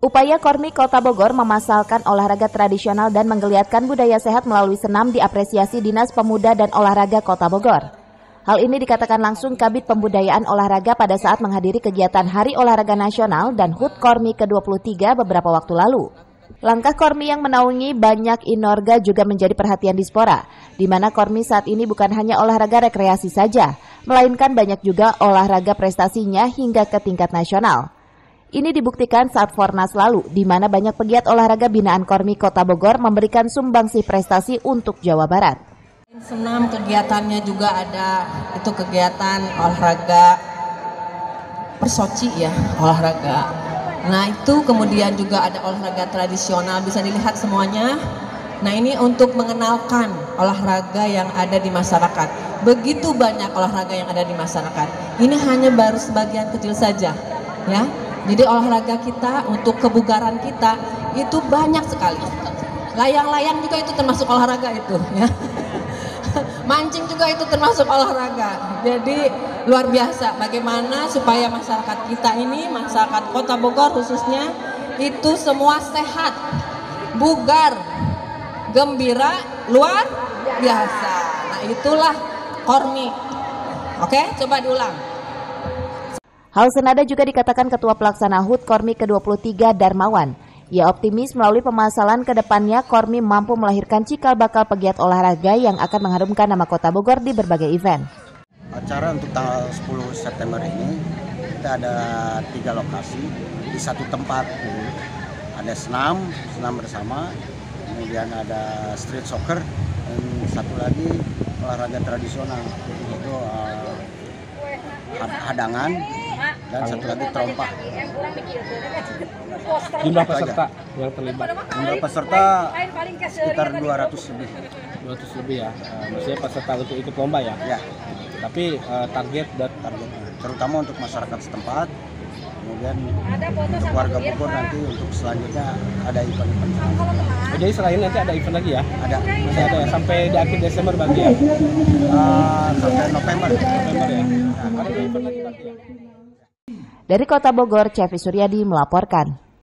Upaya Kormi Kota Bogor memasalkan olahraga tradisional dan menggeliatkan budaya sehat melalui senam diapresiasi Dinas Pemuda dan Olahraga Kota Bogor. Hal ini dikatakan langsung Kabid Pembudayaan Olahraga pada saat menghadiri kegiatan Hari Olahraga Nasional dan HUT Kormi ke-23 beberapa waktu lalu. Langkah Kormi yang menaungi banyak inorga juga menjadi perhatian Dispora, di mana Kormi saat ini bukan hanya olahraga rekreasi saja, melainkan banyak juga olahraga prestasinya hingga ke tingkat nasional. Ini dibuktikan saat Fornas lalu, di mana banyak pegiat olahraga binaan Kormi Kota Bogor memberikan sumbangsi prestasi untuk Jawa Barat. Senam kegiatannya juga ada, itu kegiatan olahraga persoci ya, olahraga. Nah itu kemudian juga ada olahraga tradisional, bisa dilihat semuanya. Nah ini untuk mengenalkan olahraga yang ada di masyarakat. Begitu banyak olahraga yang ada di masyarakat. Ini hanya baru sebagian kecil saja, ya. Jadi olahraga kita untuk kebugaran kita itu banyak sekali. Layang-layang juga itu termasuk olahraga itu, ya. Mancing juga itu termasuk olahraga. Jadi luar biasa bagaimana supaya masyarakat kita ini, masyarakat Kota Bogor khususnya, itu semua sehat, bugar, gembira, luar biasa. Nah itulah Kormi. Oke, coba diulang. Hal senada juga dikatakan Ketua Pelaksana HUT Kormi ke-23 Darmawan. Ia optimis melalui pemasalan ke depannya Kormi mampu melahirkan cikal bakal pegiat olahraga yang akan mengharumkan nama Kota Bogor di berbagai event. Acara untuk tanggal 10 September ini kita ada 3 lokasi di satu tempat. Ada senam bersama, kemudian ada street soccer, dan satu lagi olahraga tradisional yaitu hadangan, dan satu lagi trompa. Jumlah peserta yang terlibat? Jumlah peserta sekitar 200 lebih. 200 lebih ya, maksudnya peserta untuk ikut lomba ya? Ya. Tapi target terutama untuk masyarakat setempat, kemudian untuk warga Bogor nanti untuk selanjutnya ada event-event. Oh, jadi selain nanti ada event lagi ya? Ada. Masih ada ya? Sampai di akhir Desember berarti ya? Sampai November ya? Nah, ada event lagi berarti ya? Dari Kota Bogor, Cevi Suryadi melaporkan.